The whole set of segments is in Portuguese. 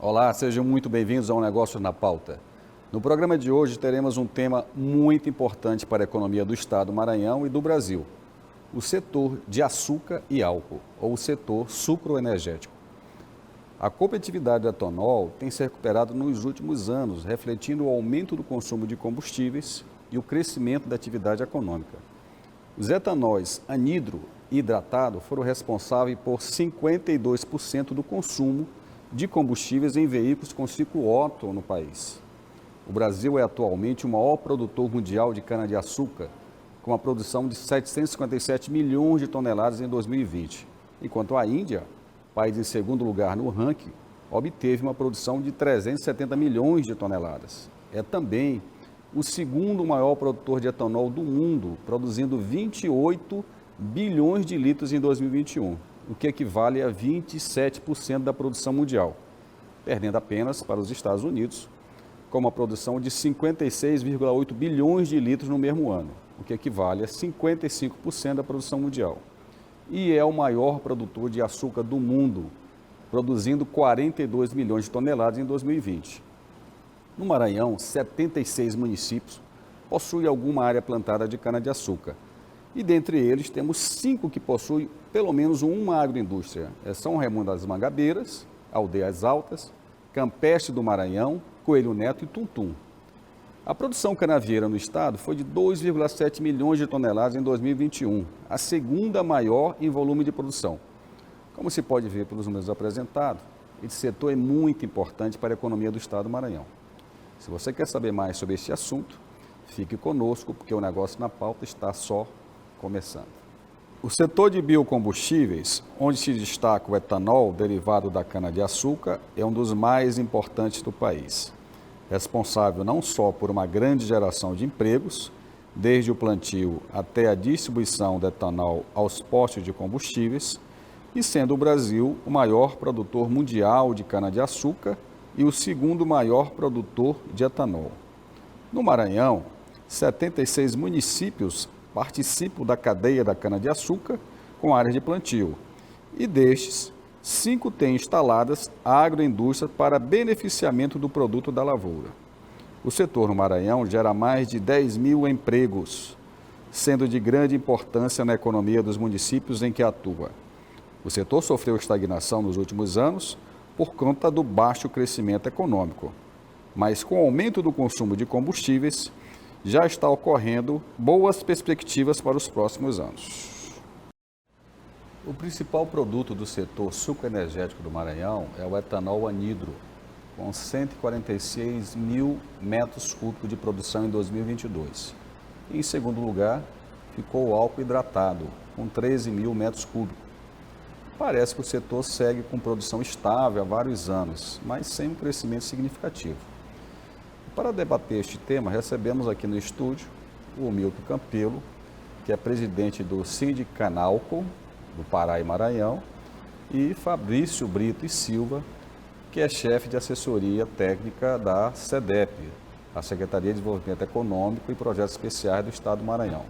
Olá, sejam muito bem-vindos ao Negócios na Pauta. No programa de hoje teremos um tema muito importante para a economia do estado do Maranhão e do Brasil, o setor de açúcar e álcool, ou o setor sucroenergético. A competitividade do etanol tem se recuperado nos últimos anos, refletindo o aumento do consumo de combustíveis e o crescimento da atividade econômica. Os etanóis anidro e hidratado foram responsáveis por 52% do consumo de combustíveis em veículos com ciclo Otto no país. O Brasil é atualmente o maior produtor mundial de cana-de-açúcar, com a produção de 757 milhões de toneladas em 2020, enquanto a Índia, país em segundo lugar no ranking, obteve uma produção de 370 milhões de toneladas. É também o segundo maior produtor de etanol do mundo, produzindo 28 bilhões de litros em 2021, o que equivale a 27% da produção mundial, perdendo apenas para os Estados Unidos, com uma produção de 56,8 bilhões de litros no mesmo ano, o que equivale a 55% da produção mundial. E é o maior produtor de açúcar do mundo, produzindo 42 milhões de toneladas em 2020. No Maranhão, 76 municípios possuem alguma área plantada de cana-de-açúcar. E dentre eles temos 5 que possuem pelo menos uma agroindústria. São Raimundo das Mangabeiras, Aldeias Altas, Campestre do Maranhão, Coelho Neto e Tuntum. A produção canavieira no estado foi de 2,7 milhões de toneladas em 2021, a segunda maior em volume de produção. Como se pode ver pelos números apresentados, esse setor é muito importante para a economia do estado do Maranhão. Se você quer saber mais sobre este assunto, fique conosco, porque o Negócio na Pauta está só começando. O setor de biocombustíveis, onde se destaca o etanol derivado da cana-de-açúcar, é um dos mais importantes do país, responsável não só por uma grande geração de empregos, desde o plantio até a distribuição do etanol aos postos de combustíveis, e sendo o Brasil o maior produtor mundial de cana-de-açúcar e o segundo maior produtor de etanol. No Maranhão, 76 municípios participam da cadeia da cana-de-açúcar com áreas de plantio, e destes, 5 têm instaladas agroindústrias para beneficiamento do produto da lavoura. O setor no Maranhão gera mais de 10 mil empregos, sendo de grande importância na economia dos municípios em que atua. O setor sofreu estagnação nos últimos anos por conta do baixo crescimento econômico, mas com o aumento do consumo de combustíveis, já está ocorrendo boas perspectivas para os próximos anos. O principal produto do setor sucroenergético do Maranhão é o etanol anidro, com 146 mil metros cúbicos de produção em 2022. E, em segundo lugar, ficou o álcool hidratado, com 13 mil metros cúbicos. Parece que o setor segue com produção estável há vários anos, mas sem um crescimento significativo. Para debater este tema, recebemos aqui no estúdio o Milton Campelo, que é presidente do Sindicanalco, do Pará e Maranhão, e Fabrício Brito e Silva, que é chefe de assessoria técnica da SEDEP, a Secretaria de Desenvolvimento Econômico e Projetos Especiais do Estado do Maranhão.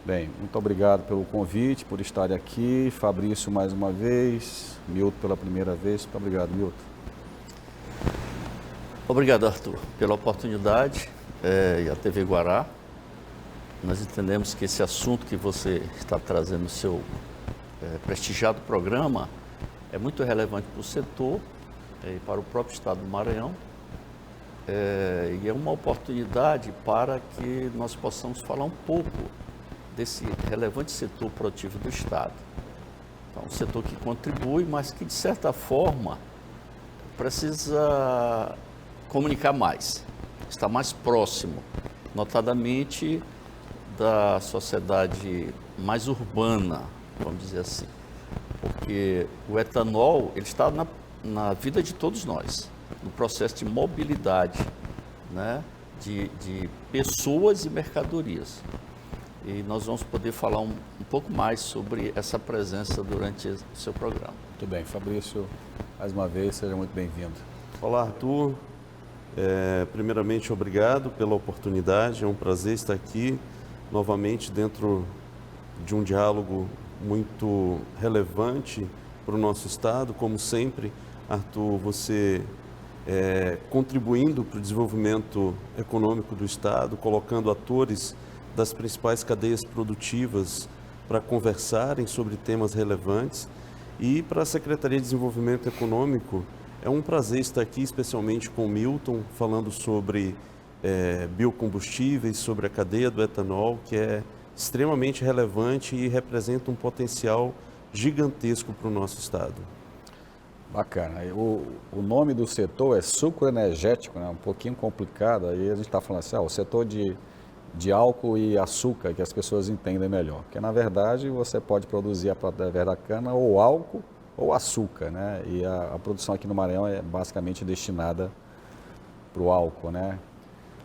Bem, muito obrigado pelo convite, por estar aqui. Fabrício mais uma vez, Milton pela primeira vez. Muito obrigado, Milton. Obrigado, Arthur, pela oportunidade e a TV Guará. Nós entendemos que esse assunto que você está trazendo no seu prestigiado programa é muito relevante para o setor e para o próprio estado do Maranhão. E é uma oportunidade para que nós possamos falar um pouco desse relevante setor produtivo do estado. Então, um setor que contribui, mas que, de certa forma, precisa comunicar mais, estar mais próximo, notadamente da sociedade mais urbana, vamos dizer assim. Porque o etanol, ele está na vida de todos nós, no processo de mobilidade, né, de pessoas e mercadorias. E nós vamos poder falar um pouco mais sobre essa presença durante o seu programa. Muito bem, Fabrício, mais uma vez, seja muito bem-vindo. Olá, Arthur. Primeiramente, obrigado pela oportunidade. É um prazer estar aqui novamente dentro de um diálogo muito relevante para o nosso estado, como sempre, Arthur, você contribuindo para o desenvolvimento econômico do Estado, colocando atores das principais cadeias produtivas para conversarem sobre temas relevantes. E para a Secretaria de Desenvolvimento Econômico, é um prazer estar aqui, especialmente com o Milton, falando sobre biocombustíveis, sobre a cadeia do etanol, que é extremamente relevante e representa um potencial gigantesco para o nosso Estado. Bacana. O nome do setor é sucro energético, né? Um pouquinho complicado. Aí a gente está falando assim, o setor de álcool e açúcar, que as pessoas entendem melhor. Porque, na verdade, você pode produzir através da cana ou álcool ou açúcar, né? E a produção aqui no Maranhão é basicamente destinada para o álcool, né?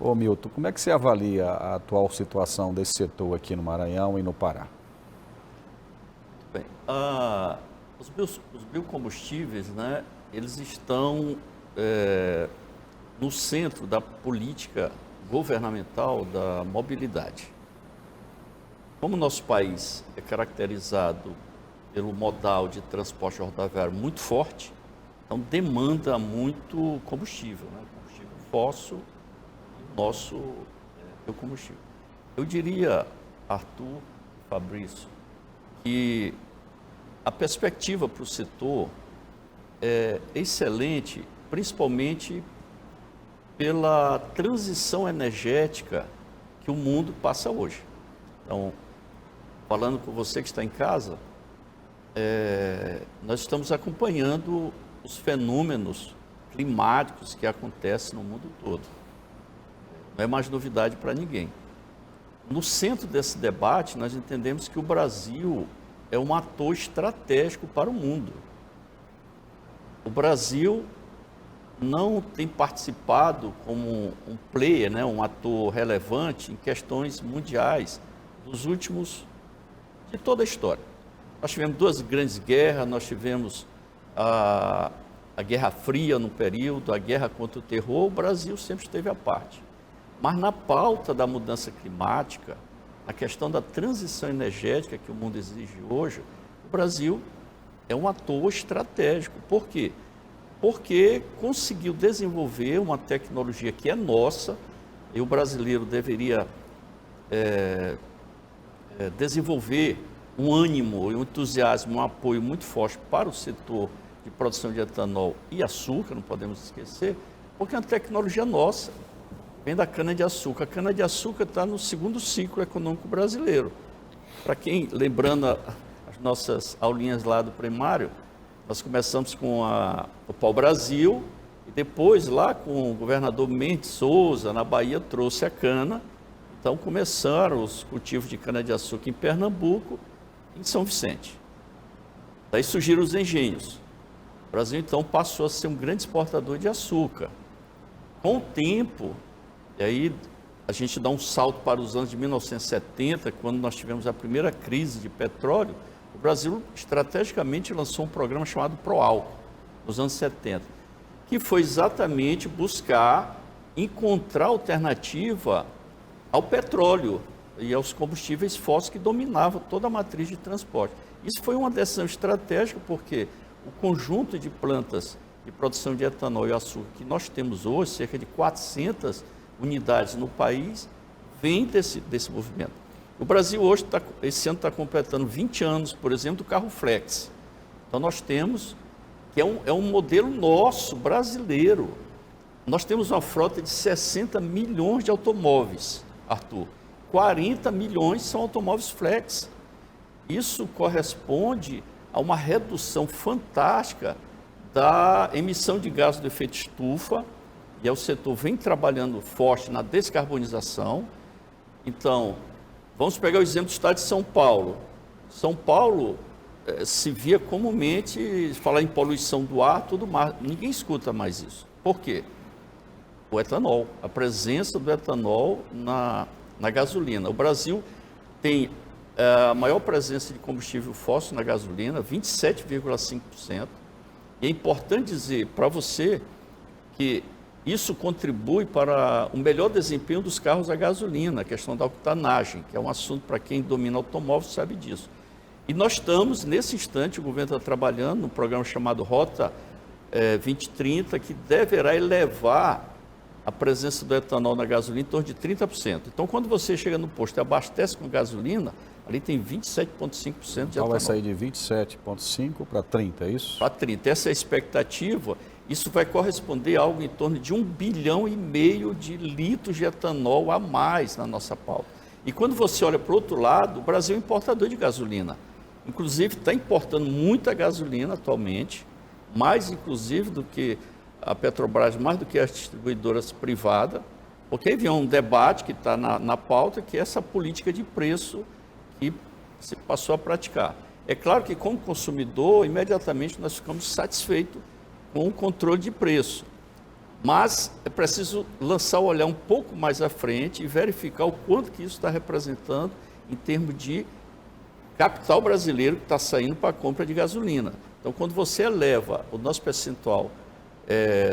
Ô Milton, como é que você avalia a atual situação desse setor aqui no Maranhão e no Pará? Bem, os biocombustíveis, né, eles estão no centro da política governamental da mobilidade. Como o nosso país é caracterizado pelo modal de transporte rodoviário muito forte, então demanda muito combustível, né? Combustível fóssil e o nosso biocombustível. Eu diria, Arthur e Fabrício, que a perspectiva para o setor é excelente, principalmente pela transição energética que o mundo passa hoje. Então, falando com você que está em casa, nós estamos acompanhando os fenômenos climáticos que acontecem no mundo todo. Não é mais novidade para ninguém. No centro desse debate, nós entendemos que o Brasil é um ator estratégico para o mundo. O Brasil não tem participado como um player, né, um ator relevante em questões mundiais de toda a história. Nós tivemos duas grandes guerras, nós tivemos a Guerra Fria no período, a guerra contra o terror, o Brasil sempre esteve à parte. Mas na pauta da mudança climática, a questão da transição energética que o mundo exige hoje, o Brasil é um ator estratégico. Por quê? Porque conseguiu desenvolver uma tecnologia que é nossa, e o brasileiro deveria desenvolver um ânimo, um entusiasmo, um apoio muito forte para o setor de produção de etanol e açúcar, não podemos esquecer, porque é uma tecnologia nossa. Vem da cana-de-açúcar. A cana-de-açúcar está no segundo ciclo econômico brasileiro. Para quem, lembrando as nossas aulinhas lá do primário, nós começamos com o pau-brasil, e depois lá com o governador Mendes Souza, na Bahia, trouxe a cana. Então começaram os cultivos de cana-de-açúcar em Pernambuco e em São Vicente. Daí surgiram os engenhos. O Brasil então passou a ser um grande exportador de açúcar. Com o tempo, e aí a gente dá um salto para os anos de 1970, quando nós tivemos a primeira crise de petróleo, o Brasil estrategicamente lançou um programa chamado Proálcool, nos anos 70, que foi exatamente buscar encontrar alternativa ao petróleo e aos combustíveis fósseis que dominavam toda a matriz de transporte. Isso foi uma decisão estratégica porque o conjunto de plantas de produção de etanol e açúcar que nós temos hoje, cerca de 400 unidades no país, vem desse movimento. O Brasil hoje, esse ano está completando 20 anos, por exemplo, do carro flex. Então nós temos, que é um modelo nosso, brasileiro. Nós temos uma frota de 60 milhões de automóveis, Arthur. 40 milhões são automóveis flex. Isso corresponde a uma redução fantástica da emissão de gases do efeito estufa, e o setor vem trabalhando forte na descarbonização. Então, vamos pegar o exemplo do estado de São Paulo. São Paulo se via comumente falar em poluição do ar, tudo mais. Ninguém escuta mais isso. Por quê? O etanol, a presença do etanol na gasolina. O Brasil tem a maior presença de combustível fóssil na gasolina, 27,5%. E é importante dizer para você que isso contribui para o melhor desempenho dos carros a gasolina, a questão da octanagem, que é um assunto para quem domina automóvel sabe disso. E nós estamos, nesse instante, o governo está trabalhando num programa chamado Rota 2030, que deverá elevar a presença do etanol na gasolina em torno de 30%. Então, quando você chega no posto e abastece com gasolina, ali tem 27,5% de Então etanol. vai sair de 27,5 para 30, é isso? Para 30. Essa é a expectativa. Isso vai corresponder a algo em torno de 1,5 bilhão de litros de etanol a mais na nossa pauta. E quando você olha para o outro lado, o Brasil é importador de gasolina. Inclusive, está importando muita gasolina atualmente, mais inclusive do que a Petrobras, mais do que as distribuidoras privadas, porque havia um debate que está na pauta, que é essa política de preço que se passou a praticar. É claro que, como consumidor, imediatamente nós ficamos satisfeitos com o controle de preço, mas é preciso lançar o olhar um pouco mais à frente e verificar o quanto que isso está representando em termos de capital brasileiro que está saindo para a compra de gasolina. Então, quando você eleva o nosso percentual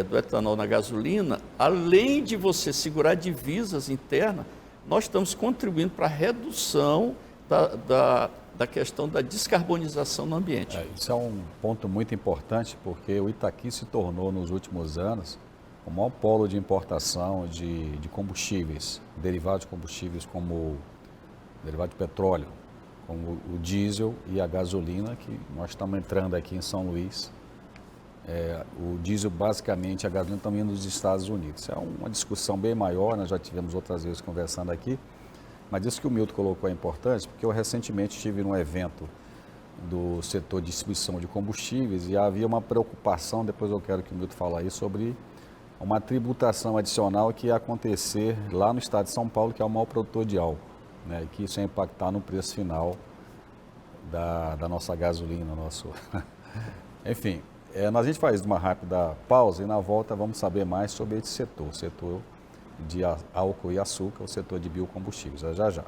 do etanol na gasolina, além de você segurar divisas internas, nós estamos contribuindo para a redução da questão da descarbonização no ambiente. Isso é um ponto muito importante, porque o Itaqui se tornou, nos últimos anos, o maior polo de importação de combustíveis, derivados de combustíveis como derivado de petróleo, como o diesel e a gasolina, que nós estamos entrando aqui em São Luís. O diesel, basicamente, a gasolina também dos Estados Unidos. É uma discussão bem maior, nós já tivemos outras vezes conversando aqui, mas isso que o Milton colocou é importante, porque eu recentemente estive num evento do setor de distribuição de combustíveis e havia uma preocupação, depois eu quero que o Milton fale aí, sobre uma tributação adicional que ia acontecer lá no estado de São Paulo, que é o maior produtor de álcool, né, e que isso ia impactar no preço final da nossa gasolina, Enfim, a gente faz uma rápida pausa e na volta vamos saber mais sobre esse setor, o setor de álcool e açúcar, o setor de biocombustíveis. Já já.